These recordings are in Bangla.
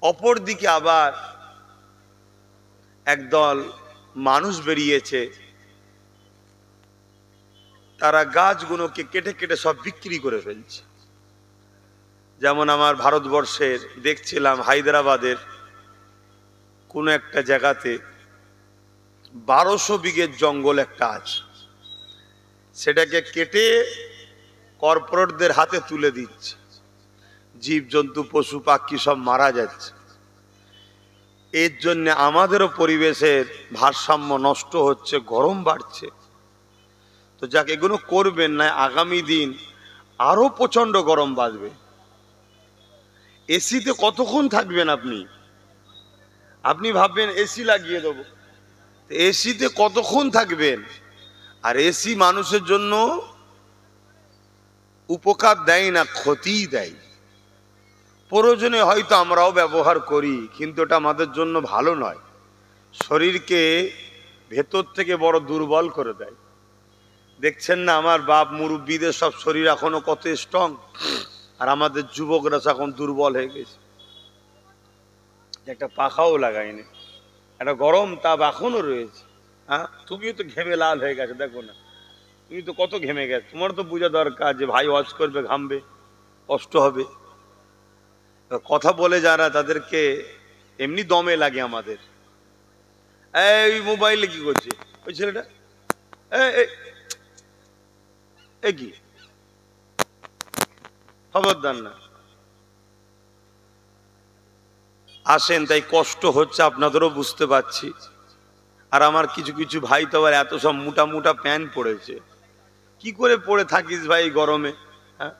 অপর দিকে আবার একদল মানুষ বেরিয়েছে, তারা গাছগুলোকে কেটে কেটে সব বিক্রি করে ফেলছে। যেমন আমার ভারতবর্ষের দেখছিলাম হায়দ্রাবাদের কোন একটা জায়গাতে 1200 বিঘের জঙ্গল একটা আছে, সেটাকে কেটে কর্পোরেটদের হাতে তুলে দিচ্ছে, জীবজন্তু পশু পাখি সব মারা যাচ্ছে। এর জন্য আমাদেরও পরিবেশের ভারসাম্য নষ্ট হচ্ছে, গরম বাড়ছে। তো যাক, এগুলো করবেন না, আগামী দিন আরো প্রচন্ড গরম বাড়বে। এসিতে কতক্ষণ থাকবেন আপনি? আপনি ভাববেন এসি লাগিয়ে দেবো, এসিতে কতক্ষণ থাকবেন? আর এসি মানুষের জন্য উপকার দেয় না, ক্ষতিই দেয়। প্রয়োজনে হয়তো আমরাও ব্যবহার করি, কিন্তু এটা আমাদের জন্য ভালো নয়, শরীরকে ভেতর থেকে বড় দুর্বল করে দেয়। দেখছেন না আমার বাপ মুরব্বীদের সব শরীর এখনো কত স্ট্রং, আর আমাদের যুবকরা এখন দুর্বল হয়ে গেছে। একটা পাখাও লাগায়নি, একটা গরম তাপ এখনো রয়েছে। হ্যাঁ, তুমিও তো ঘেমে লাল হয়ে গেছে, দেখো না তুমি তো কত ঘেমে গেছে। তোমার তো বোঝা দরকার যে ভাই ওয়াজ করবে, ঘামবে, কষ্ট হবে। কথা বলে যারা, তাদেরকে এমনি দমে লাগে আমাদের। এই মোবাইলে কি করছে ওই ছেলেটা? কি খবরদার না আসেন। তাই কষ্ট হচ্ছে, আপনাদেরও বুঝতে পারছি। আর আমার কিছু কিছু ভাই তো আবার এত সব মোটা মোটা প্যান্ট পরেছে। কি করে পরে থাকিস ভাই গরমে? হ্যাঁ,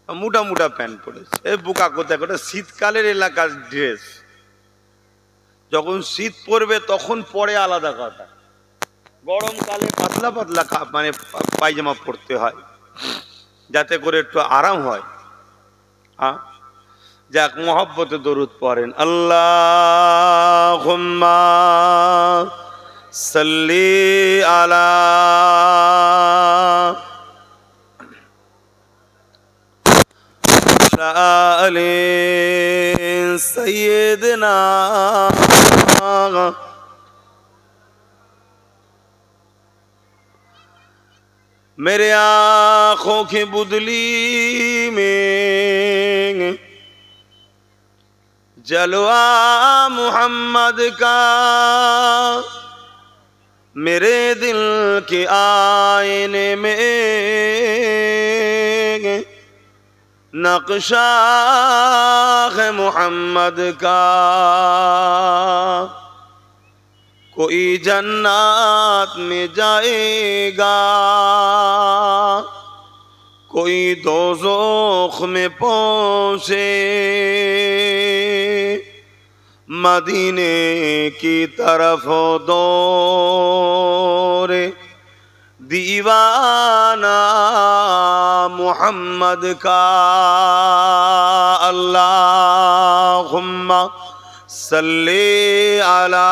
মোটা মোটা প্যান্ট পরেছে। এ বোকা কোথায়, ওটা শীতকালের এলাকার ড্রেস। যখন শীত পড়বে তখন পরে আলাদা কথা, গরমকালে পাতলা পাতলা মানে পায়জামা পরতে হয়, যাতে করে একটু আরাম হয়। হ্যাঁ, যাক, মোহব্বতে দরুদ পড়েন। আল্লাহুম্মা সাল্লি আলা আলি সাইয়্যিদিনা। मेरे आँखों की बुदली में जलवा मोहम्मद का, मेरे दिल के आईने में नक्शा है मोहम्मद का। कोई जन्नत में जाएगा, कोई दोज़ख में पहुंचे, मदीने की तरफ दौड़े दीवाना मोहम्मद का। अल्लाहुम्मा सल्ली अला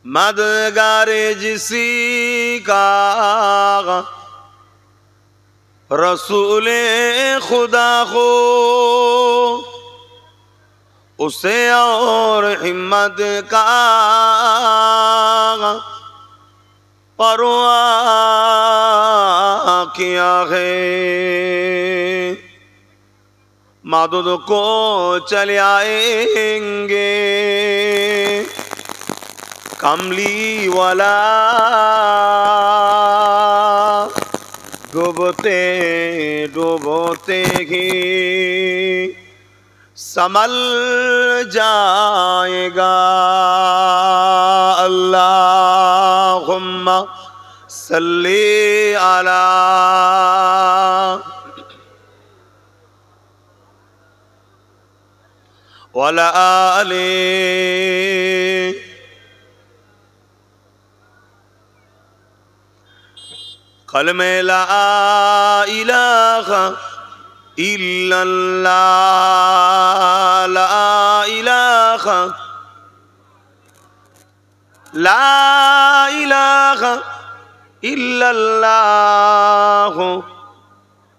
मददगार जिसी का रसूले खुदा हो उसे और हिम्मत का परवाह किया है। मदद को चले आएंगे कमली वाला डूबते डूबते ही संभल जाएगा। अल्लाहुम्मा सल्ली अला वला आले कलमे ला इलाहा इल्लल्लाह ला इलाहा इल्लल्लाह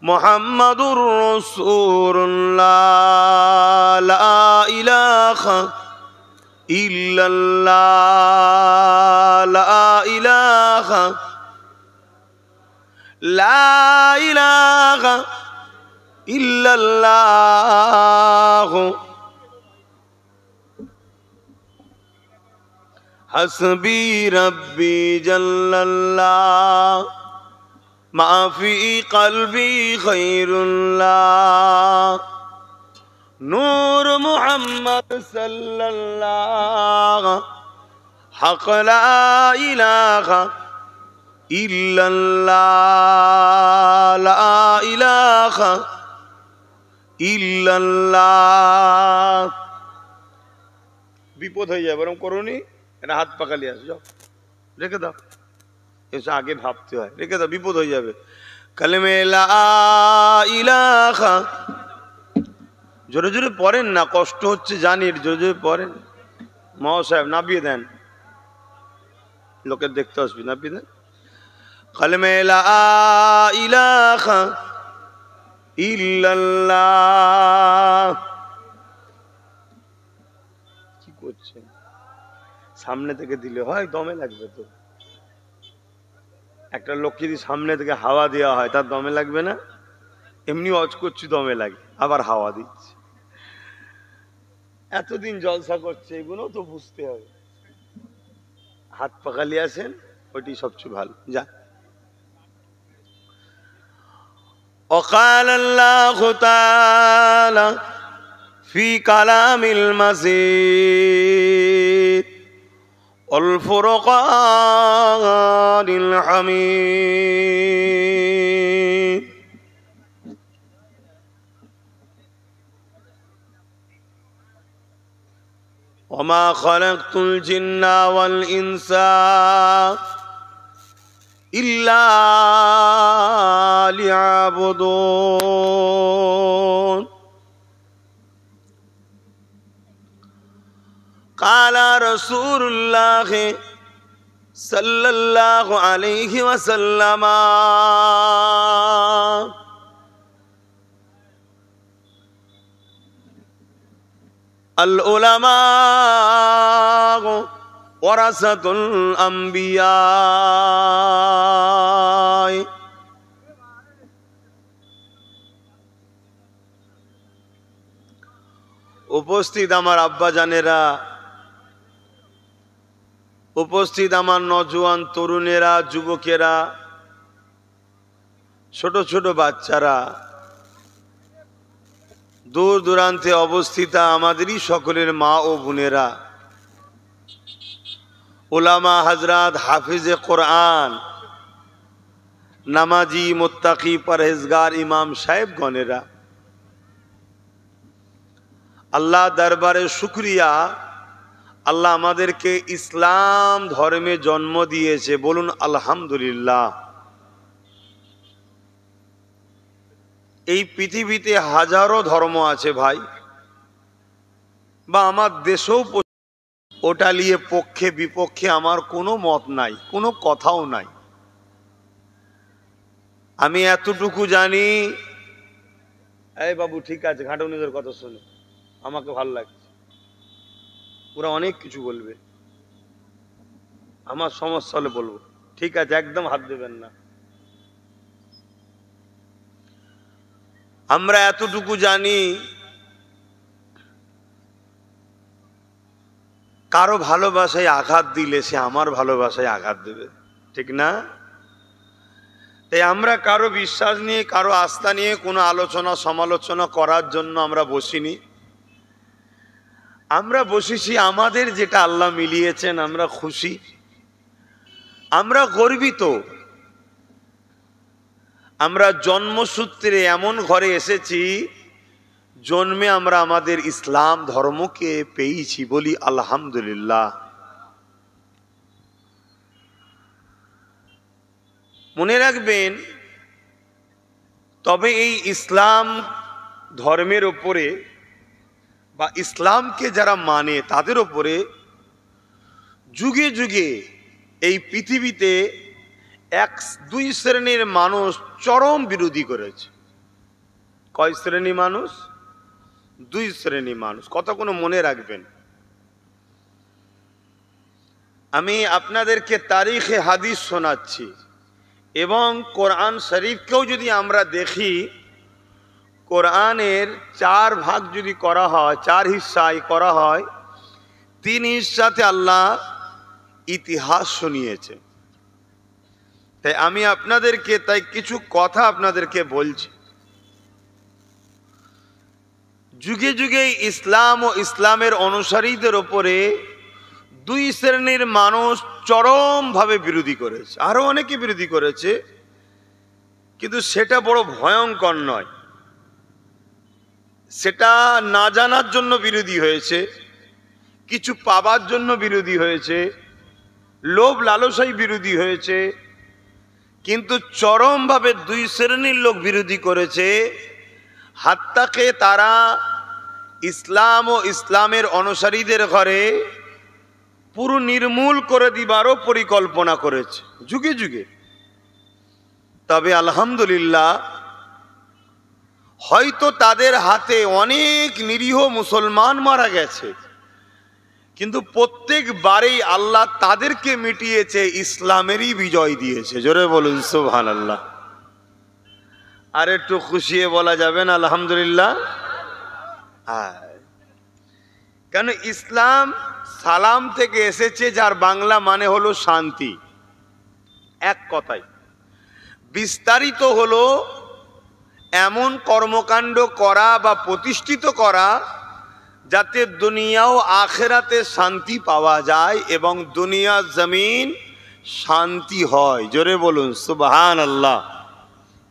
मुहम्मदुर रसूलुल्लाह ला इलाहा इल्लल्लाह ला इलाहा इल्लल्लाह हस्बी रब्बी जल्लल्लाह माफी कल्बी खैरुल्लाह नूर मुहम्मद सल्लल्लाह हक़ ला इलाहा इल्लल्लाह ला इलाहा इल्लल्लाह। विपद हो जाए बरং করোনি এটা হাত পাকালি আসো যাও রেখে দাও এসে আগে ভাবতে হয় রেখে দাও বিপদ হয়ে যাবে। কালেমে লা ইলাহা জোরে জোরে পড়েন না কষ্ট হচ্ছে জানি জোরে জোরে পড়েন। মাও সাহেব নাবিয়ে দেন লোকের দেখতে আসবি নাবিয়ে দেন। কালেমে লা ইলাহা ইল্লাল্লাহ। কি করছেন সামনে থেকে দিলে হয় দমে লাগবে তো। একটা লোক যদি সামনে থেকে হাওয়া দেওয়া হয় তার দমে লাগবে না? এমনি অজ করছি দমে লাগে আবার হাওয়া দিচ্ছে। এতদিন জলসা করছে এগুলো তো বুঝতে হবে। হাত পাকালি আসেন ওইটি সবচেয়ে ভালো। যা وقال الله تعالى في كلام المزيد والفرقان الحميد وما خلقت الجن والإنس إلا ليعبدون قال رسول الله صلى الله عليه وسلم العلماء ورثة الأنبياء উপস্থিত আমার আব্বা জানেরা, উপস্থিত আমার নজওয়ান তরুণেরা, যুবকেরা, ছোট ছোট বাচ্চারা, দূর দূরান্তে অবস্থিতা আমাদেরই সকলের মা ও বোনেরা, উলামা হযরত, হাফিজে কোরআন, নামাজি, মুত্তাকি, পরহেজগার ইমাম সাহেবগণেরা, আল্লাহ দরবারে শুকরিয়া, আল্লাহ আমাদেরকে ইসলাম ধর্মে জন্ম দিয়েছে, বলুন আলহামদুলিল্লাহ। এই পৃথিবীতে হাজারো ধর্ম আছে ভাই, বা আমার দেশেও ওটা নিয়ে পক্ষে বিপক্ষে আমার কোনো মত নাই, কোনো কথাও নাই। আমি এতটুকু জানি, এই বাবু ঠিক আছে, ঘাটুনিদের কথা শুনে আমাকে ভালো লাগছে, ওরা অনেক কিছু বলবে, আমার সমস্যা হলে বলবো, ঠিক আছে, একদম হাত দেবেন না। আমরা এতটুকু জানি, কারো ভালোবাসায় আঘাত দিলে সে আমার ভালোবাসায় আঘাত দেবে, ঠিক না? তাই আমরা কারো বিশ্বাস নিয়ে, কারো আস্থা নিয়ে কোনো আলোচনা সমালোচনা করার জন্য আমরা বসিনি। আমরা বসেছি আমাদের যেটা আল্লাহ মিলিয়েছেন, আমরা খুশি, আমরা গর্বিত। আমরা জন্মসূত্রে এমন ঘরে এসেছি, জন্মে আমরা আমাদের ইসলাম ধর্মকে পেয়েছি, বলি আলহামদুলিল্লাহ। মনে রাখবেন, তবে এই ইসলাম ধর্মের ওপরে বা ইসলামকে যারা মানে তাদের ওপরে যুগে যুগে এই পৃথিবীতে দুই শ্রেণীর মানুষ চরম বিরোধী করেছে। কয় শ্রেণী মানুষ? দুই শ্রেণী মানুষ। কতক্ষণ মনে রাখবেন। আমি আপনাদেরকে তারিখে হাদিস শোনাচ্ছি, এবং কোরআন শরীফকেও যদি আমরা দেখি, কোরআনের 4 ভাগ যদি করা হয়, 4 হিস্সায় করা হয়, 3 হিস্সাতে আল্লাহ ইতিহাস শুনিয়েছে। তাই আমি আপনাদেরকে কিছু কথা আপনাদেরকে বলছি। যুগে যুগে ইসলাম ও ইসলামের অনুসারীদের ওপরে দুই শ্রেণীর মানুষ চরমভাবে বিরোধী করেছে, আরো অনেকে বিরোধী করেছে, কিন্তু সেটা বড় ভয়ঙ্কর নয়। সেটা না জানার জন্য বিরোধী হয়েছে, কিছু পাবার জন্য বিরোধী হয়েছে, লোভ লালসাই বিরোধী হয়েছে, কিন্তু চরমভাবে দুই শ্রেণীর লোক বিরোধী করেছে। হাত্তাকে তারা ইসলাম ও ইসলামের অনুসারীদের ঘরে পুরো নির্মূল করে দিবারও পরিকল্পনা করেছে যুগে যুগে। তবে আলহামদুলিল্লাহ, হয়তো তাদের হাতে অনেক নিরীহ মুসলমান মারা গেছে, কিন্তু প্রত্যেকবারেই আল্লাহ তাদেরকে মিটিয়েছে, ইসলামেরই বিজয় দিয়েছে। জোরে বলুন সুবহানাল্লাহ। আর একটু খুশিয়ে বলা যাবে না আলহামদুলিল্লাহ? হ্যাঁ, কেন ইসলাম সালাম থেকে এসেছে, যার বাংলা মানে হলো শান্তি। এক কথায় বিস্তারিত হলো এমন কর্মকাণ্ড করা বা প্রতিষ্ঠিত করা যাতে দুনিয়া ও আখেরাতে শান্তি পাওয়া যায় এবং দুনিয়া জমিন শান্তি হয়। জোরে বলুন সুবহানাল্লাহ।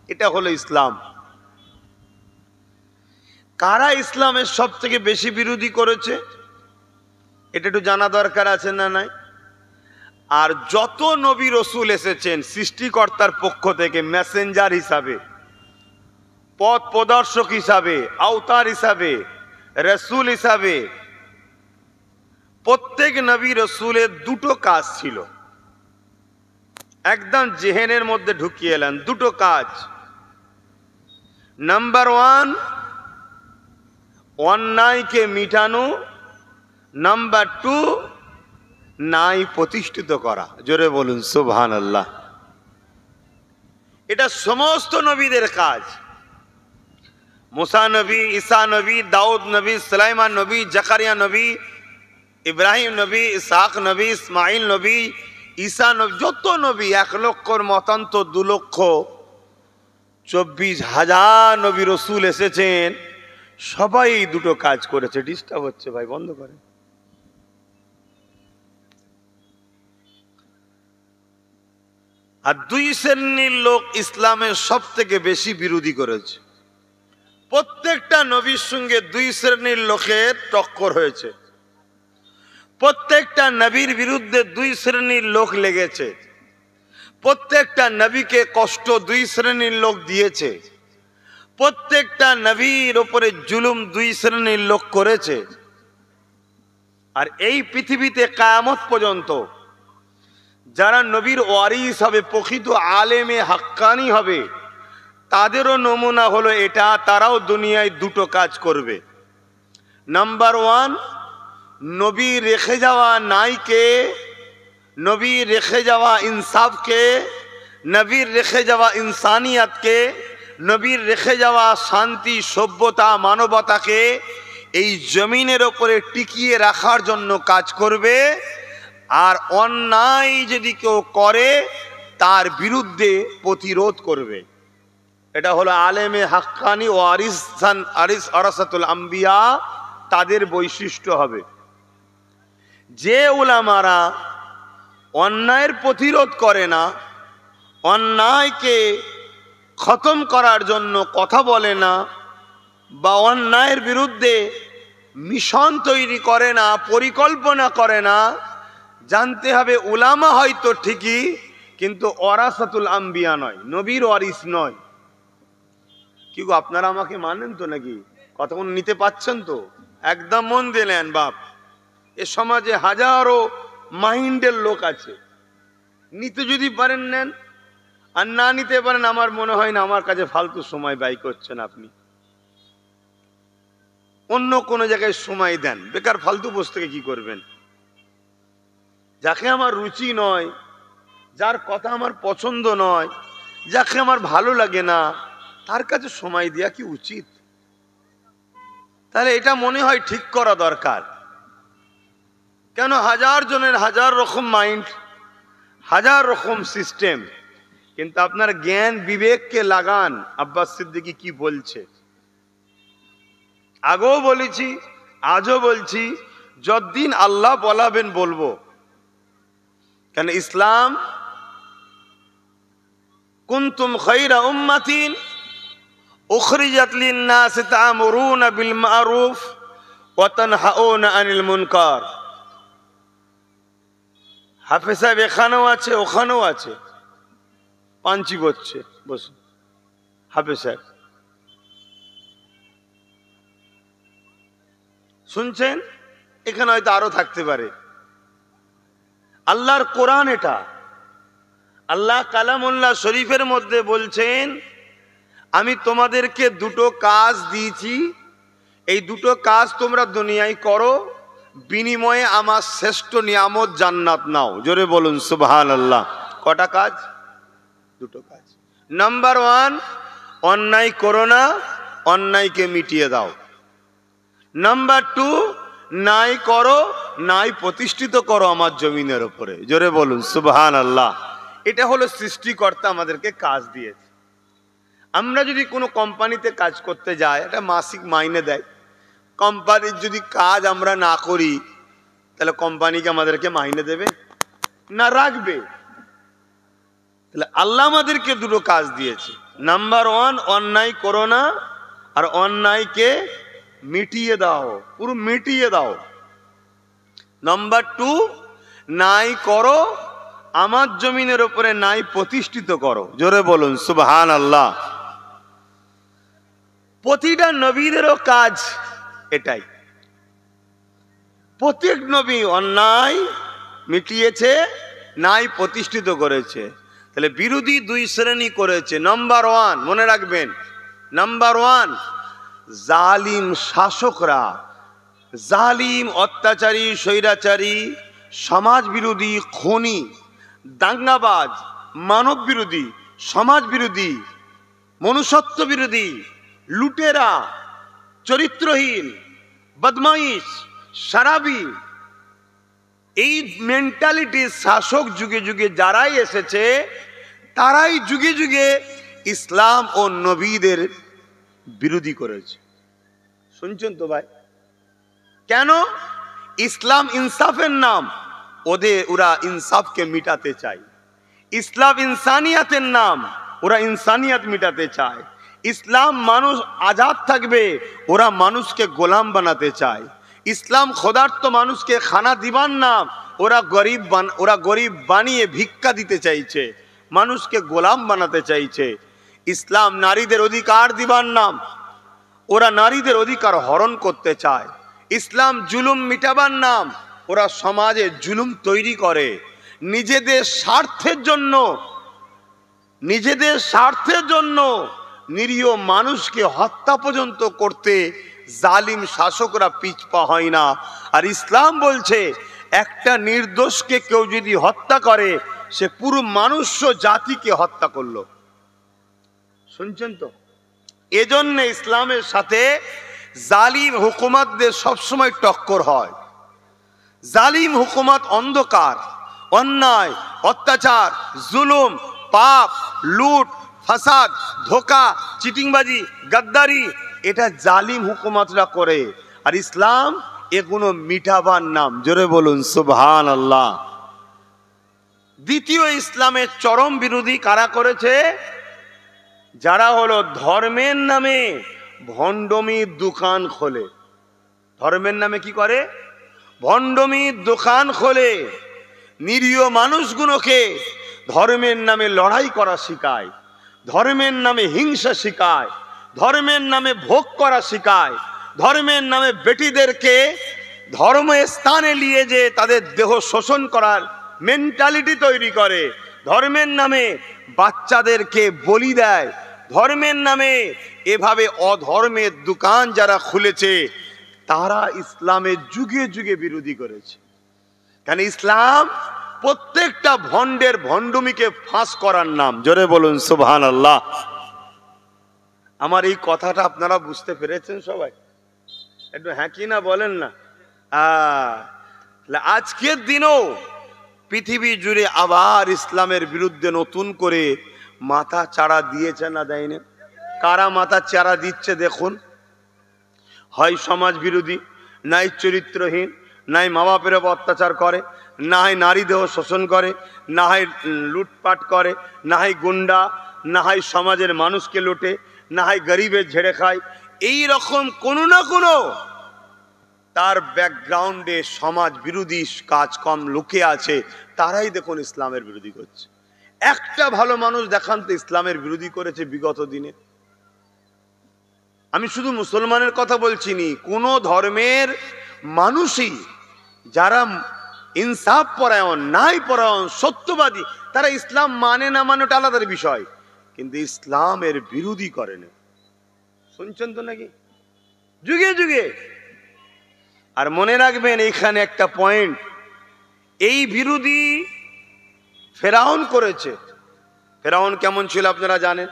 এটা হলো ইসলাম। কারা ইসলামের সব থেকে বেশি বিরোধী করেছে এটা একটু জানা দরকার আছে না নাই? আর যত নবী রসুল এসেছেন সৃষ্টিকর্তার পক্ষ থেকে মেসেঞ্জার হিসাবে, পথ প্রদর্শক হিসাবে, আওতার হিসাবে, রসুল হিসাবে, প্রত্যেক নবী রসুলের দুটো কাজ ছিল, একদম জেহেনের মধ্যে ঢুকিয়ে এলেন। দুটো কাজ। নাম্বার 1, অন্যায়কে মিটানো। নাম্বার 2, ন্যায় প্রতিষ্ঠিত করা। জোরে বলুন সুবহানাল্লাহ। এটা সমস্ত নবীদের কাজ। মুসা নবী, ঈসা নবী, দাউদ নবী, সুলাইমান নবী, জাকারিয়া নবী, ইব্রাহিম নবী, ইসহাক নবী, ইসমাইল নবী, ঈসা নবী, যত নবী 1 লক্ষর মতান্ত 2,24,000 নবী রসুল এসেছেন, সবাই এই দুটো কাজ করেছে। ডিস্টার্ব হচ্ছে ভাই, বন্ধ করেন। আর দুই শ্রেণীর লোক ইসলামের সব থেকে বেশি বিরোধী করেছে। প্রত্যেকটা নবীর সঙ্গে দুই শ্রেণীর লোকের টক্কর হয়েছে। প্রত্যেকটা নবীর বিরুদ্ধে দুই শ্রেণীর লোক লেগেছে। প্রত্যেকটা নবীকে কষ্ট দুই শ্রেণীর লোক দিয়েছে। প্রত্যেকটা নবীর ওপরে জুলুম দুই শ্রেণীর লোক করেছে। আর এই পৃথিবীতে কিয়ামত পর্যন্ত যারা নবীর ওয়ারিস হবে, প্রকৃত আলেমে হাক্কানি হবে, তাদেরও নমুনা হলো এটা। তারাও দুনিয়ায় দুটো কাজ করবে। নাম্বার ওয়ান, নবী রেখে যাওয়া ন্যায়কে, নবী রেখে যাওয়া ইনসাফকে, নবীর রেখে যাওয়া ইনসানিয়াতকে, নবীর রেখে যাওয়া শান্তি, সভ্যতা, মানবতাকে এই জমিনের ওপরে টিকিয়ে রাখার জন্য কাজ করবে। আর অন্যায় যদি কেউ করে তার বিরুদ্ধে প্রতিরোধ করবে। এটা হলো আলেমে হাক্কানি ও ওয়ারাসাতুল আম্বিয়া, তাদের বৈশিষ্ট্য হবে। যে উলামারা অন্যায়ের প্রতিরোধ করে না, অন্যায়কে খতম করার জন্য কথা বলে না, বা অন্যায়ের বিরুদ্ধে মিশন তৈরি করে না, পরিকল্পনা করে না, জানতে হবে উলামা হয়তো ঠিকই, কিন্তু ওয়ারাসাতুল আম্বিয়া নয়, নবীর ওয়ারিস নয়। কি গো, আপনারা আমাকে মানেন তো নাকি? কতক্ষণ নিতে পাচ্ছেন তো? একদম মন দিলেন বাপ। এ সমাজে হাজারো মাইন্ডের লোক আছে, নিতে যদি পারেন নেন, আর না নিতে পারেন আমার মনে হয় না আমার কাছে ফালতু সময় ব্যয় করছেন আপনি। অন্য কোনো জায়গায় সময় দেন, বেকার ফালতু বসে থেকে কি করবেন? যাকে আমার রুচি নয়, যার কথা আমার পছন্দ নয়, যাকে আমার ভালো লাগে না, তার কাছে সময় দেওয়া কি উচিত? তাহলে এটা মনে হয় ঠিক করা দরকার। কেন? হাজার জনের হাজার রকম মাইন্ড, হাজার রকম সিস্টেম, কিন্তু আপনার জ্ঞান বিবেককে লাগান। আব্বাস সিদ্দিকী কি বলছে, আগেও বলেছি, আজও বলছি, যতদিন আল্লাহ বলাবেন বলবো। কেন? ইসলাম কুনতুম খায়রা উম্মাতিন উখরিজাত লিন-নাস তা'মুরুনা বিল মা'রুফ ওয়া তানহাউনা আনিল মুনকার। হাফেজ সাহেব এখানেও আছে, ওখানেও আছে, পাঞ্চি করছে, বসুন। হাফেজ সাহেব শুনছেন? এখানে হয়তো আরো থাকতে পারে। আল্লাহর কোরআন এটা। আল্লাহ কালামুল্লাহ শরীফের মধ্যে বলছেন, আমি তোমাদেরকে দুটো কাজ দিয়েছি, এই দুটো কাজ তোমরা দুনিয়ায় করো, বিনিময়ে আমার শ্রেষ্ঠ নিয়ামত জান্নাত নাও। জোরে বলুন সুবহানাল্লাহ। কটা কাজ? দুটো কাজ। নাম্বার ওয়ান, অন্যায় করো না, অন্যায়কে মিটিয়ে দাও। নাম্বার টু, ন্যায় করো, ন্যায় প্রতিষ্ঠিত করো আমার জমিনের উপরে। জোরে বলুন সুবহানাল্লাহ। এটা হলো সৃষ্টিকর্তা আমাদেরকে কাজ দিয়েছে। আমরা যদি কোনো কোম্পানিতে কাজ করতে যাই, এটা মাসিক মাইনে দেয়। কোম্পানির যদি কাজ আমরা না করি, তাহলে কোম্পানিকে আমাদেরকে মাইনে দেবে না, রাখবে? তাহলে আল্লাহ আমাদেরকে দুটো কাজ দিয়েছে। নাম্বার ওয়ান, অন্যায় করো না, আর অন্যায়কে মিটিয়ে দাও, পুরো মিটিয়ে দাও। নাম্বার টু, ন্যায় করো, আমার জমিনের উপরে ন্যায় প্রতিষ্ঠিত করো। জোরে বলুন সুবহানাল্লাহ। প্রতিটা নবীদেরও কাজ এটাই। প্রত্যেক নবী অন্যায় মিটিয়েছে, ন্যায় প্রতিষ্ঠিত করেছে। তাহলে বিরোধী দুই শ্রেণী করেছে। নাম্বার ওয়ান, মনে রাখবেন, নাম্বার ওয়ান, জালিম শাসকরা, জালিম, অত্যাচারী, স্বৈরাচারী, সমাজ বিরোধী, খুনি, দাঙ্গাবাজ, মানব বিরোধী, সমাজ বিরোধী, মনুষ্যত্ব বিরোধী, লুটেরা, চরিত্রহীন, বদমাইশ, শারাবি, এই মেন্টালিটির শাসক যুগে যুগে যারাই এসেছে, তারাই যুগে যুগে ইসলাম ও নবীদের বিরোধী করেছে। শুনছেন তো ভাই? কেন? ইসলাম ইনসাফের নাম, ওরা ইনসাফকে মিটাতে চায়। ইসলাম ইনসানিয়াতের নাম, ওরা ইনসানিয়াত মিটাতে চায়। ইসলাম মানুষ আজাদ থাকবে, ওরা মানুষকে গোলাম বানাতে চায়। ইসলাম খোদার্থ মানুষকে খানা দিবার নাম, ওরা গরিব বানিয়ে ভিক্ষা দিতে চাইছে, মানুষকে গোলাম বানাতে চাইছে। ইসলাম নারীদের অধিকার দিবার নাম, ওরা নারীদের অধিকার হরণ করতে চায়। ইসলাম জুলুম মিটাবার নাম, ওরা সমাজে জুলুম তৈরি করে নিজেদের স্বার্থের জন্য, নিজেদের স্বার্থের জন্য নিরীহ মানুষকে হত্যা পর্যন্ত করতে জালিম শাসকরা পিছপা হয় না। আর ইসলাম বলছে একটা নির্দোষকে কেউ যদি হত্যা করে সে পুরো মানুষ জাতিকে হত্যা করলো। শুনছেন তো? এজন্য ইসলামের সাথে জালিম হুকুমতদের সবসময় টক্কর হয়। জালিম হুকুমত অন্ধকার, অন্যায়, অত্যাচার, জুলুম, পাপ, লুট, ফাসাদ, ধোকা, চিটিংবাজি, গাদ্দারি, এটা জালিম হুকুমতরা করে। আর ইসলাম এগুলো মিটাবার নাম। জোরে বলুন সুবহানাল্লাহ। দ্বিতীয় ইসলামের চরম বিরোধী কারা করেছে? যারা হলো ধর্মের নামে ভণ্ডমির দোকান খোলে। ধর্মের নামে কি করে? ভণ্ডমির দোকান খোলে। নিরীহ মানুষগুলোকে ধর্মের নামে লড়াই করা শেখায়, ধর্মের নামে হিংসা শেখায়, ধর্মের নামে ভোগ করা শেখায়, ধর্মের নামে বেটিদেরকে ধর্মস্থানে নিয়ে যে তাদের দেহ শোষণ করার মেন্টালিটি তৈরি করে, ধর্মের নামে বাচ্চাদেরকে বলি দেয়, ধর্মের নামে এভাবে অধর্মের দোকান যারা খুলেছে তারা ইসলামের যুগে যুগে বিরোধী করেছে। কারণ ইসলাম প্রত্যেকটা ভণ্ডের ভণ্ডুমিকে ফাঁস করার নাম। জোরে বলুন সুবহানাল্লাহ। আমার এই কথাটা আপনারা বুঝতে পেরেছেন সবাই? একটু হ্যাঁ কি না বলেন না। আজকের দিনও পৃথিবী জুড়ে আবার ইসলামের বিরুদ্ধে নতুন করে মাথা চাড়া দিয়েছে না দেয়নি? কারা মাথা চাড়া দিচ্ছে দেখুন। হয় সমাজ বিরোধী, নাই চরিত্রহীন, নাই মা বাপের উপর অত্যাচার করে, না হয় নারী দেহ শোষণ করে, না হয় লুটপাট করে, না হয় গুন্ডা, না হয় সমাজের মানুষকে লুটে, না হয় গরিবের ঝেড়ে খায়। এই রকম কোনো না কোনো তার ব্যাকগ্রাউন্ডে সমাজ বিরোধী কাজকর্ম লুকে আছে। তারাই দেখুন ইসলামের বিরোধী করছে। একটা ভালো মানুষ দেখান তো ইসলামের বিরোধী করেছে বিগত দিনে? আমি শুধু মুসলমানের কথা বলছি নি, কোন ধর্মের মানুষই যারা ইনসাফ পরায়ণ, ন্যায় পরায়ণ, সত্যবাদী, তারা ইসলাম মানে না মানে ওটা আলাদা বিষয়, কিন্তু ইসলামের বিরোধী করে না। শুনছেন তো নাকি? যুগে যুগে। আর মনে রাখবেন এইখানে একটা পয়েন্ট, এই বিরোধী ফেরাউন করেছে। ফেরাউন কেমন ছিল আপনারা জানেন?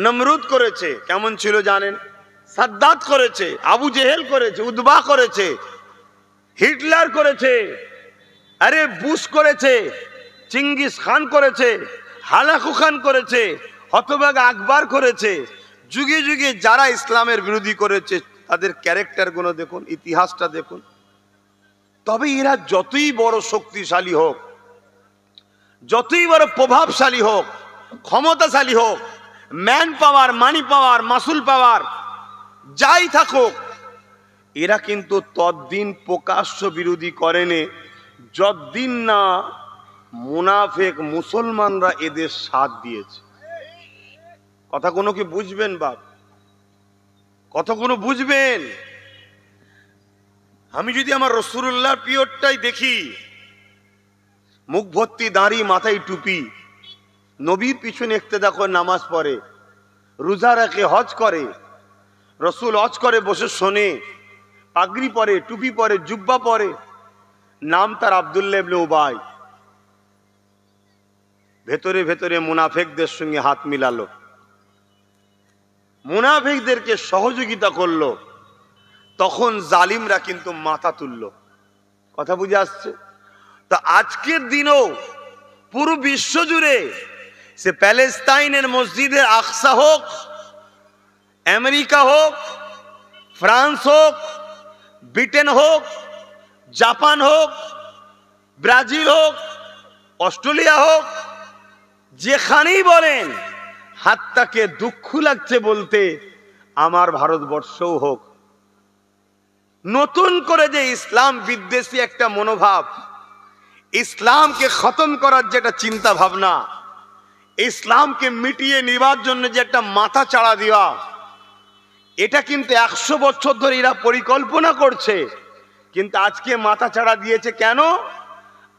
নমরুদ করেছে, কেমন ছিল জানেন? সাদ্দাত করেছে, আবু জেহেল করেছে, উদবা করেছে, হিটলার করেছে, আরে বুশ করেছে, চিঙ্গিস খান করেছে, হালাকু খান করেছে, হতভাগা আকবর করেছে। যুগে যুগে যারা ইসলামের বিরোধী করেছে তাদের ক্যারেক্টার গুলো দেখুন, ইতিহাসটা দেখুন। তবে এরা যতই বড় শক্তিশালী হোক, যতই বড় প্রভাবশালী হোক, ক্ষমতাশালী হোক, ম্যান পাওয়ার, মানি পাওয়ার, মাসুল পাওয়ার যাই থাকুক, এরা কিন্তু ততদিন প্রকাশ্য বিরোধী করেনি যতদিন না মুনাফেক মুসলমানরা এদের সাথ দিয়েছে। কথা কোনো কি বুঝবেন বাপ? কথা কোনো বুঝবেন? আমি যদি আমার রাসূলুল্লাহর পিরিয়ডটাই দেখি, মুখ ভর্তি দাড়ি, মাথায় টুপি, নবীর পিছনে ইক্তেদা করে নামাজ পড়ে, রোজা রাখে, হজ করে, রসুল হজ করে বসে শোনে, পাগড়ি পরে, টুপি পরে, জুব্বা পরে, নাম তার আব্দুল্লাহ ইবনে উবাই। ভেতরে ভেতরে মুনাফেকদের সঙ্গে হাত মিলালো, মুনাফিকদেরকে সহযোগিতা করলো, তখন জালিমরা কিন্তু মাথা তুললো। কথা বুঝে আসছে তো? আজকের দিনও পুরো বিশ্ব জুড়ে, সে প্যালেস্তাইনের মসজিদের আকসা হোক, আমেরিকা হোক, ফ্রান্স হোক, ব্রিটেন হোক, জাপান হোক, ব্রাজিল হোক, অস্ট্রেলিয়া হোক, যেখানেই বলেন, হাতটাকে দুঃখ লাগছে বলতে আমার ভারতবর্ষও হোক, নতুন করে যে ইসলাম বিদ্বেষী একটা মনোভাব, ইসলামকে খতম করার যেটা চিন্তা ভাবনা, ইসলামকে মিটিয়ে নেবার জন্য যে একটা মাথা চাড়া দেওয়া, এটা কিন্তু 100 বছর ধরে এরা পরিকল্পনা করছে। কিন্তু আজকে মাথা ছাড়া দিয়েছে কেন?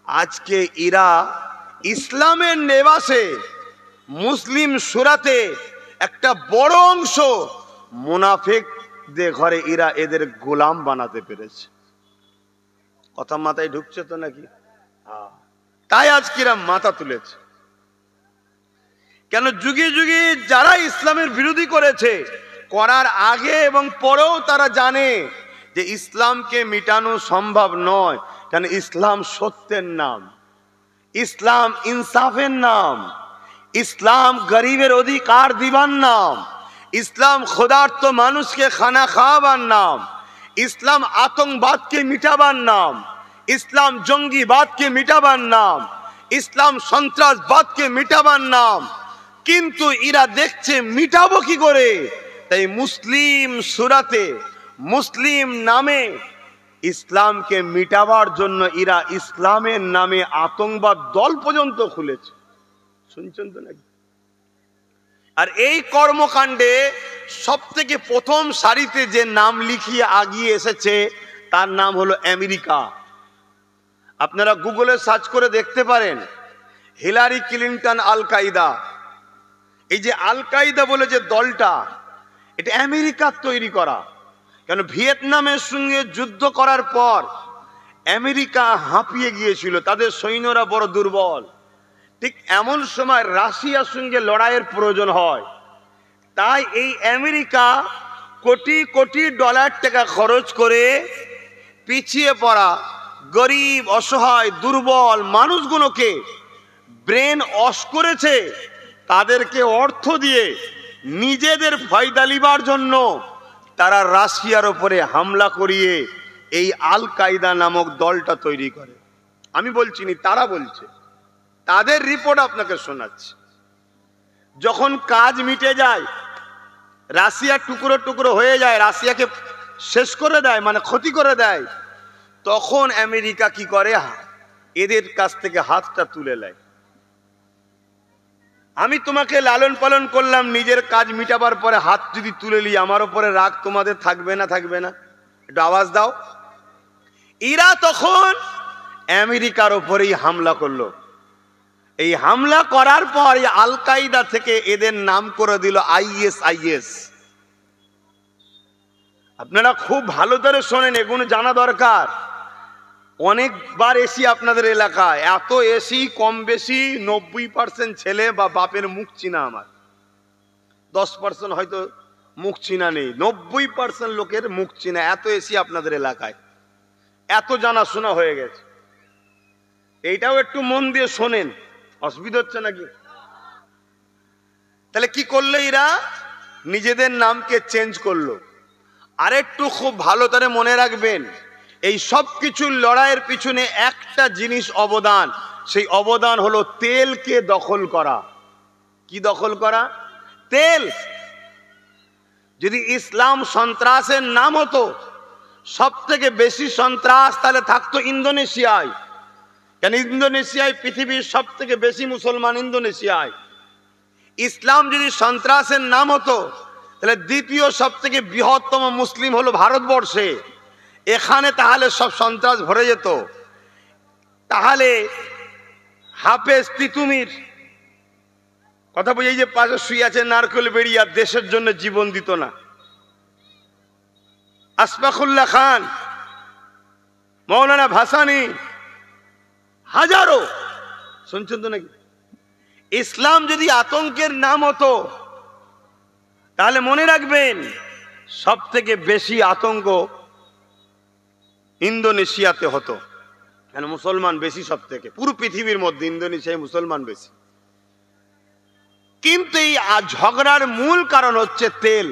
আজকে এরা ইসলামের নেবাসে মুসলিম সুরাতে একটা বড় অংশ মুনাফিকদের ঘরে এরা এদের গোলাম বানাতে পেরেছে। কথা মাথায় ঢুকছে তো নাকি? তাই আজকে এরা মাথা তুলেছে। কেন? যুগে যুগে যারা ইসলামের বিরোধী করেছে, করার আগে এবং পরেও তারা জানে যে ইসলামকে মিটানো সম্ভব নয়। কেন? ইসলাম সত্যের নাম, ইসলাম ইনসাফের নাম, ইসলাম গরিবের অধিকার দিবার নাম, ইসলাম ক্ষুধার্ত মানুষকে খানা খাওয়াবার নাম, ইসলাম আতঙ্কবাদকে মিটাবার নাম, ইসলাম জঙ্গিবাদকে মিটাবার নাম, ইসলাম সন্ত্রাসবাদকে মিটাবার নাম। কিন্তু এরা দেখছে মিটাবো কি করে? তাই মুসলিম সুরাতে মুসলিম নামে ইসলামকে মিটাবার জন্য এরা ইসলামের নামে আতঙ্কবাদ দল পর্যন্ত খুলেছে। শুনছেন তো নাকি? আর এই কর্মকাণ্ডে সব থেকে প্রথম সারিতে যে নাম লিখিয়ে আগিয়ে এসেছে তার নাম হলো আমেরিকা। আপনারা গুগলে সার্চ করে দেখতে পারেন, হিলারি ক্লিনটন আল কায়দা। এই যে আল কায়দা বলে যে দলটা, এটা আমেরিকার তৈরি করা। কেন? ভিয়েতনামের সঙ্গে যুদ্ধ করার পর আমেরিকা হাঁপিয়ে গিয়েছিল, তাদের সৈন্যরা বড় দুর্বল। ঠিক এমন সময় রাশিয়ার সঙ্গে লড়াইয়ের প্রয়োজন হয়। তাই এই আমেরিকা কোটি কোটি ডলার টাকা খরচ করে পিছিয়ে পড়া গরিব, অসহায়, দুর্বল মানুষগুলোকে ব্রেন ওয়াশ করেছে। তাদেরকে অর্থ দিয়ে নিজেদের ফায়দা লিবার জন্য তারা রাশিয়ার উপরে হামলা করিয়ে এই আল কায়দা নামক দলটা তৈরি করে। আমি বলছি নি, তারা বলছে, তাদের রিপোর্ট আপনাকে শোনাচ্ছি। যখন কাজ মিটে যায়, রাশিয়া টুকরো টুকরো হয়ে যায়, রাশিয়াকে শেষ করে দেয়, মানে ক্ষতি করে দেয়, তখন আমেরিকা কি করে? এদের কাছ থেকে হাতটা তুলে নেয়। আমি তোমাকে লালন পালন করলাম, নিজের কাজ মিটাবার পরে হাত যদি তুলে নিই, আমার উপরে রাগ তোমাদের থাকবে না? থাকবে না? একটু আওয়াজ দাও। এরা তখন আমেরিকার উপরেই হামলা করলো। এই হামলা করার পর আল কায়দা থেকে এদের নাম করে দিল ISIS। আপনারা খুব ভালো করে শোনেন, এগুলো জানা দরকার। অনেকবার এসি আপনাদের এলাকায়, এত এসি কম বেশি 90% ছেলে বা বাপের মুখ চিনা আমার, 10% হয়তো মুখ চিনা নেই, 90% লোকের মুখ চিনা। এত এসি আপনাদের এলাকায়, এত জানাশোনা হয়ে গেছে। এইটাও একটু মন দিয়ে শোনেন, অসুবিধা হচ্ছে নাকি? তাহলে কি করলো এরা? নিজেদের নামকে চেঞ্জ করলো। আরেকটু খুব ভালো করে মনে রাখবেন, এই সব কিছুর লড়াইয়ের পিছনে একটা জিনিস অবদান, সেই অবদান হলো তেলকে দখল করা। কি দখল করা? তেল। যদি ইসলাম সন্ত্রাসের নাম হতো, সব থেকে বেশি সন্ত্রাস তাহলে থাকতো ইন্দোনেশিয়ায়। কেন? ইন্দোনেশিয়ায় পৃথিবীর সব থেকে বেশি মুসলমান ইন্দোনেশিয়ায়। ইসলাম যদি সন্ত্রাসের নাম হতো, তাহলে দ্বিতীয় সব থেকে বৃহত্তম মুসলিম হলো ভারতবর্ষে। এখানে তাহলে সব সন্ত্রাস ভরে যেত। তাহলে হাফেজ তিতুমির কথা বুঝে, যে পাশে শুয়ে আছে নারকেল বেরিয়া, দেশের জন্য জীবন দিত না। আশফাকুল্লাহ খান, মৌলানা ভাসানী, হাজারো, শুনছেন তো নাকি? ইসলাম যদি আতঙ্কের নাম হতো, তাহলে মনে রাখবেন সব থেকে বেশি আতঙ্ক ইন্দোনেশিয়াতে হতো। কেন? মুসলমান বেশি সব থেকে, পুরো পৃথিবীর মধ্যে ইন্দোনেশিয়ায় মুসলমান বেশি। কিন্তু এই ঝগড়ার মূল কারণ হচ্ছে তেল।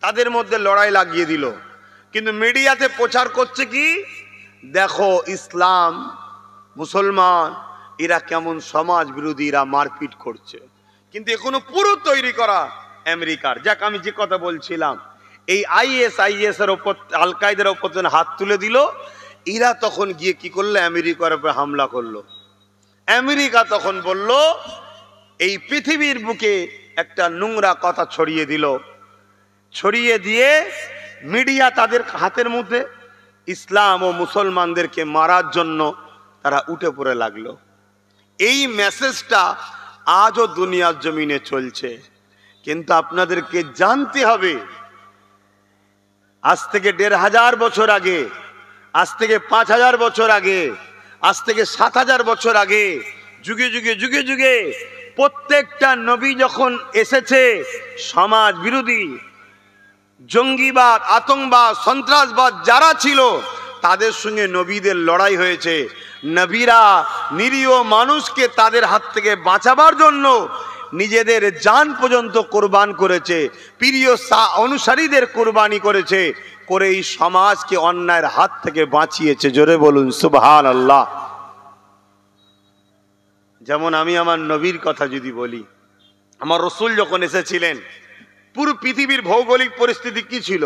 তাদের মধ্যে লড়াই লাগিয়ে দিল। কিন্তু মিডিয়াতে প্রচার করছে কি? দেখো ইসলাম, মুসলমান, এরা কেমন সমাজ বিরোধী, এরা মারপিট করছে। কিন্তু এখনো পুরো তৈরি করা আমেরিকার। যাক, আমি যে কথা বলছিলাম, এই ISIS এর ওপর, আল কায়দার ওপর হাত তুলে দিল। এরা তখন গিয়ে কি করলো? আমেরিকার উপর হামলা করলো। আমেরিকা তখন বলল, এই পৃথিবীর বুকে একটা নোংরা কথা ছড়িয়ে দিল। ছড়িয়ে দিয়ে মিডিয়া তাদের হাতের মধ্যে, ইসলাম ও মুসলমানদেরকে মারার জন্য তারা উঠে পড়ে লাগলো। এই মেসেজটা আজও দুনিয়ার জমিনে চলছে। কিন্তু আপনাদেরকে জানতে হবে, আজ থেকে ১৫০০ বছর আগে, আজ থেকে ৫০০০ বছর আগে, আজ থেকে ৭০০০ বছর আগে, যুগে যুগে যুগে যুগে প্রত্যেকটা নবী যখন এসেছে, সমাজ বিরোধী, জঙ্গিবাদ, আতঙ্কবাদ, সন্ত্রাসবাদ যারা ছিল তাদের সঙ্গে নবীদের লড়াই হয়েছে। নবীরা নিরীহ মানুষকে তাদের হাত থেকে বাঁচাবার জন্য নিজেদের জান পর্যন্ত কোরবান করেছে, প্রিয় অনুসারীদের কোরবানি করেছে, করে এই সমাজকে অন্যায়ের হাত থেকে বাঁচিয়েছে। জোরে বলুন সুবহানাল্লাহ। যেমন আমি আমার নবীর কথা যদি বলি, আমার রসুল যখন এসেছিলেন, পুরো পৃথিবীর ভৌগোলিক পরিস্থিতি কি ছিল?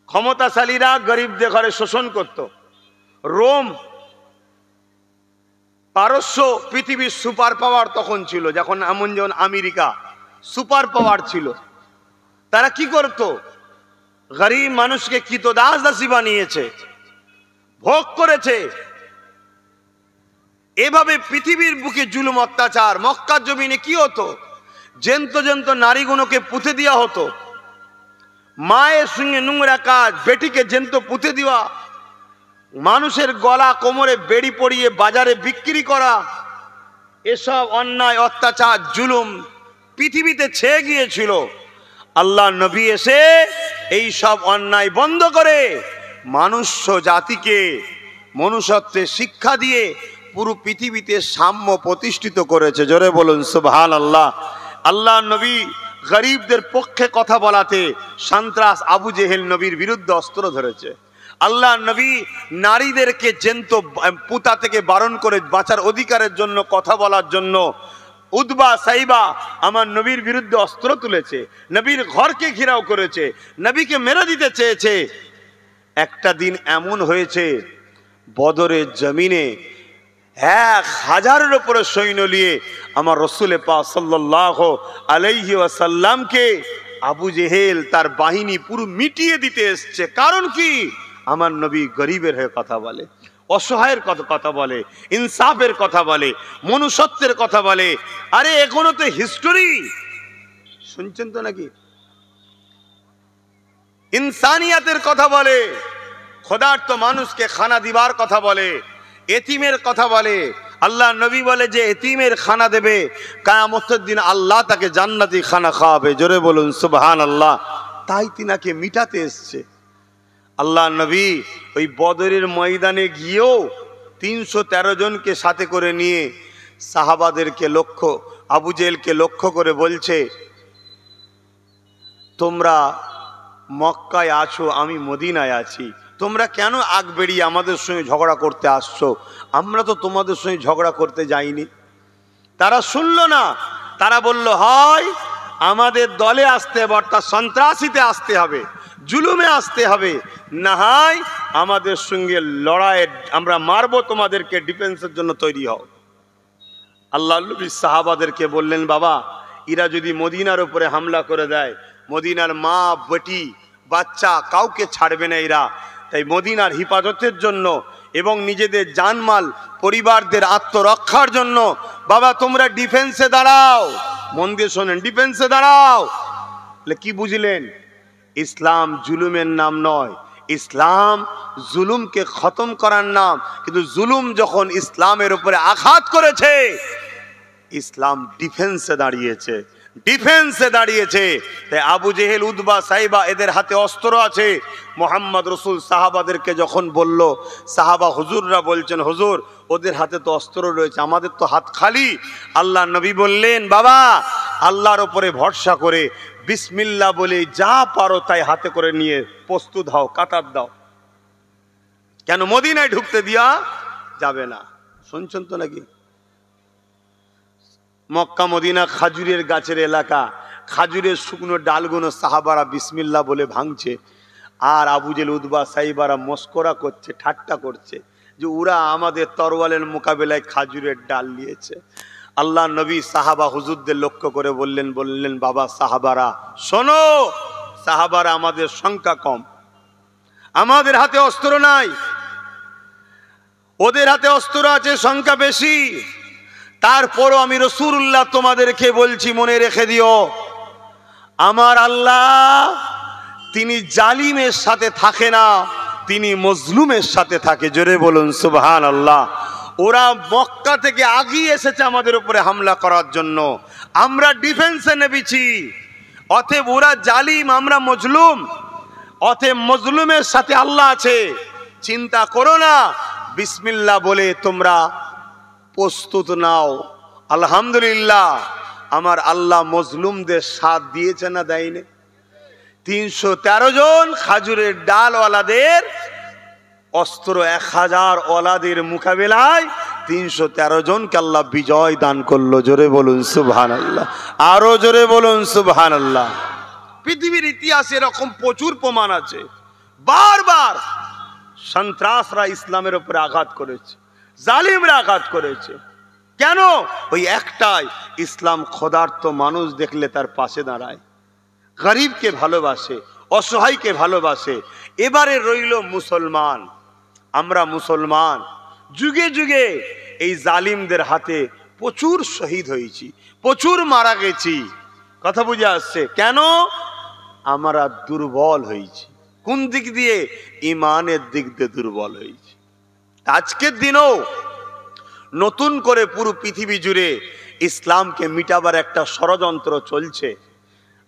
ক্ষমতাশালীরা গরিবদের ঘরে শোষণ করত। রোম, পারস্য পৃথিবীর সুপার পাওয়ার তখন ছিল, যখন যেমন আমেরিকা সুপার পাওয়ার ছিল। তারা কি করত? গরিব মানুষকে কৃতদাস দাসী বানিয়েছে, ভোগ করেছে। এভাবে পৃথিবীর বুকে জুলুম অত্যাচার। মক্কার জমিনে কি হতো? জেন্ত জেন্ত নারীগুলোকে পুঁতে দেওয়া হতো। মায়ের সঙ্গে নোংরা কাজ, বেটিকে জেন্ত পুঁতে দেওয়া, মানুষের গলা কোমরে বেড়ি পরিয়ে বাজারে বিক্রি করা, এসব অন্যায় অত্যাচার জুলুম পৃথিবীতে ছেয়ে গিয়েছিল। আল্লাহ নবী এসে এই সব অন্যায় বন্ধ করে মনুষ্য জাতিকে মনুষ্যত্বের শিক্ষা দিয়ে পুরো পৃথিবীতে সাম্য প্রতিষ্ঠিত করেছে। জোরে বলুন সুবহানাল্লাহ। আল্লাহ নবী গরিবদের পক্ষে কথা বলাতে সন্ত্রাস আবু জেহেল নবীর বিরুদ্ধে অস্ত্র ধরেছে। আল্লাহ নবী নারীদেরকে জেন্ত পুতা থেকে বারণ করে বাঁচার অধিকারের জন্য কথা বলার জন্য উদবা সাইবা আমার নবীর বিরুদ্ধে অস্ত্র তুলেছে, নবীর ঘরকে ঘেরাও করেছে, নবীকে মেরে দিতে চেয়েছে। একটা দিন এমন হয়েছে, বদরের জমিনে ১,০০০-এর উপরে সৈন্য নিয়ে আমার রসুল পাক সাল্লাল্লাহু আলাইহি ওয়াসাল্লামকে আবু জেহেল তার বাহিনী পুরো মিটিয়ে দিতে এসছে। কারণ কি? আমার নবী গরিবের হয়ে কথা বলে, অসহায়ের কথা বলে, ইনসাফের কথা বলে, মনুষ্যত্বের কথা বলে। আরে এখনো তো হিস্টোরি শুনছেন তো নাকি? ইনসানিয়াতের কথা বলে, খোদার্ত মানুষকে খানা দিবার কথা বলে, এতিমের কথা বলে। আল্লাহ নবী বলে যে এতিমের খানা দেবে, কিয়ামতের দিন আল্লাহ তাকে জান্নাতি খানা খাওয়াবে। জোরে বলুন সুবহানাল্লাহ। তাই তিনাকে মিটাতে এসছে। আল্লাহ নবী ওই বদরের ময়দানে গিয়েও ৩১৩ জনকে সাথে করে নিয়ে সাহাবাদেরকে আবু জেহেলকে লক্ষ্য করে বলছে, তোমরা মক্কায় আছো, আমি মদিনায় আছি, তোমরা কেন আগ বেরিয়ে আমাদের সঙ্গে ঝগড়া করতে আসছো? আমরা তো তোমাদের সঙ্গে ঝগড়া করতে যাইনি। তারা শুনল না। তারা বলল, হয় আমাদের দলে আসতে হবে, অর্থাৎ সন্ত্রাসীতে আসতে হবে, জুলুমে আসতে হবে, না হয় আমাদের সঙ্গে লড়াইয়ে আমরা মারবো, তোমাদেরকে ডিফেন্সের জন্য তৈরি হও। আল্লাহ নবী সাহাবাদেরকে বললেন, বাবা এরা যদি মদিনার উপরে হামলা করে দেয়, মদিনার মা বেটি বাচ্চা কাউকে ছাড়বে না এরা। তাই মদিনার হিফাজতের জন্য এবং নিজেদের জানমাল পরিবারদের আত্মরক্ষার জন্য বাবা তোমরা ডিফেন্সে দাঁড়াও। মন দিয়ে শোনেন, ডিফেন্সে দাঁড়াও। কি বুঝলেন? ইসলাম জুলুমের নাম নয়, ইসলাম জুলুমকে খতম করার নাম। কিন্তু জুলুম যখন ইসলামের উপরে আঘাত করেছে, ইসলাম ডিফেন্সে দাঁড়িয়েছে, ডিফেন্সে দাঁড়িয়েছে। তাই আবু জেহেল, উদবা, সাইবা এদের হাতে অস্ত্র আছে। মোহাম্মদ রসুল সাহাবাদেরকে যখন বলল, সাহাবা হুজুররা বলছেন, হুজুর ওদের হাতে তো অস্ত্র রয়েছে, আমাদের তো হাত খালি। আল্লাহ নবী বললেন, বাবা আল্লাহর ওপরে ভরসা করে বিসমিল্লাহ বলে যা পারো তাই হাতে করে নিয়ে প্রস্তুত হও, কাতার দাও। কেন? মদিনায় ঢুকতে দিয়া যাবে না। শুনছেন তো নাকি? মক্কা মদিনা খাজুরের গাছের এলাকা, খাজুরের শুকনো ডালগুলো সাহাবারা বিসমিল্লাহ বলে ভাঙছে, আর আবু জেহেল, উদবা, সাইবারা মস্করা করছে, ঠাট্টা করছে যে ওরা আমাদের তরওয়ালের মোকাবেলায় খাজুরের ডাল নিয়েছে। আল্লাহ নবী সাহাবা হুজুরদের লক্ষ্য করে বললেন, বাবা সাহাবারা শোনো, সাহাবারা আমাদের সংখ্যা কম, আমাদের হাতে অস্ত্র নাই, ওদের হাতে অস্ত্র আছে সংখ্যা বেশি। তারপরও আমি রাসূলুল্লাহ তোমাদেরকে বলছি, মনে রেখে দিও, আমার আল্লাহ তিনি জালিমের সাথে থাকে না, তিনি মজলুমের সাথে থাকে। জোরে বলুন সুবহানাল্লাহ। ওরা মক্কা থেকে আগিয়ে এসেছে আমাদের উপরে হামলা করার জন্য, আমরা ডিফেন্সে নেমেছি। অতএব ওরা জালিম, আমরা মজলুম, অতএব মজলুমের সাথে আল্লাহ আছে, চিন্তা করো না। বিসমিল্লাহ বলে তোমরা প্রস্তুত নাও। আলহামদুলিল্লাহ, আমার আল্লাহ মজলুমদের সাথ দিয়েছে না দেয়নি? 313 জন খাজুরের ডালওয়ালাদের অস্ত্র 1000 ওয়ালাদের মোকাবেলায় 313 জনকে আল্লাহ বিজয় দান করলো। জোরে বলুন সুবহানাল্লাহ, আরো জোরে বলুন সুবহানাল্লাহ। পৃথিবীর ইতিহাসে এরকম প্রচুর প্রমাণ আছে, বারবার সন্ত্রাসরা ইসলামের উপরে আঘাত করেছে, জালিমরা আঘাত করেছে। কেন? ওই একটাই, ইসলাম ক্ষুধার্ত মানুষ দেখলে তার পাশে দাঁড়ায়, গরিবকে ভালোবাসে, অসহায়কে ভালোবাসে। এবারে রইল মুসলমান, আমরা মুসলমান যুগে যুগে এই জালিমদের হাতে প্রচুর শহীদ হয়েছি, প্রচুর মারা গেছি। কথা বুঝে আসছে? কেন? আমরা দুর্বল হয়েছি। কোন দিক দিয়ে? ইমানের দিক দিয়ে দুর্বল হয়েছি। আজকের দিনেও নতুন করে পুরো পৃথিবী জুড়ে ইসলামকে মিটাবার একটা ষড়যন্ত্র চলছে।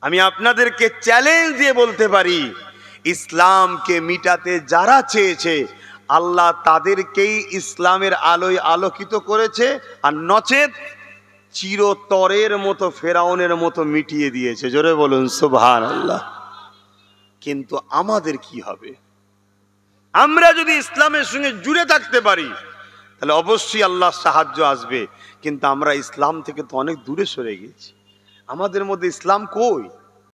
আমি আপনাদেরকে চ্যালেঞ্জ দিয়ে বলতে পারি, ইসলামকে মিটাতে যারা চেয়েছে আল্লাহ তাদেরকেই ইসলামের আলোয় আলোকিত করেছে, আর নচেত চিরতরের মতো ফেরাউনের মতো মিটিয়ে দিয়েছে। জোরে বলুন সুবহানাল্লাহ। কিন্তু আমাদের কি হবে? আমরা যদি ইসলামের সঙ্গে জুড়ে থাকতে পারি তাহলে অবশ্যই আল্লাহর সাহায্য আসবে। কিন্তু আমরা ইসলাম থেকে তো অনেক দূরে সরে গেছি, আমাদের মধ্যে ইসলাম কই?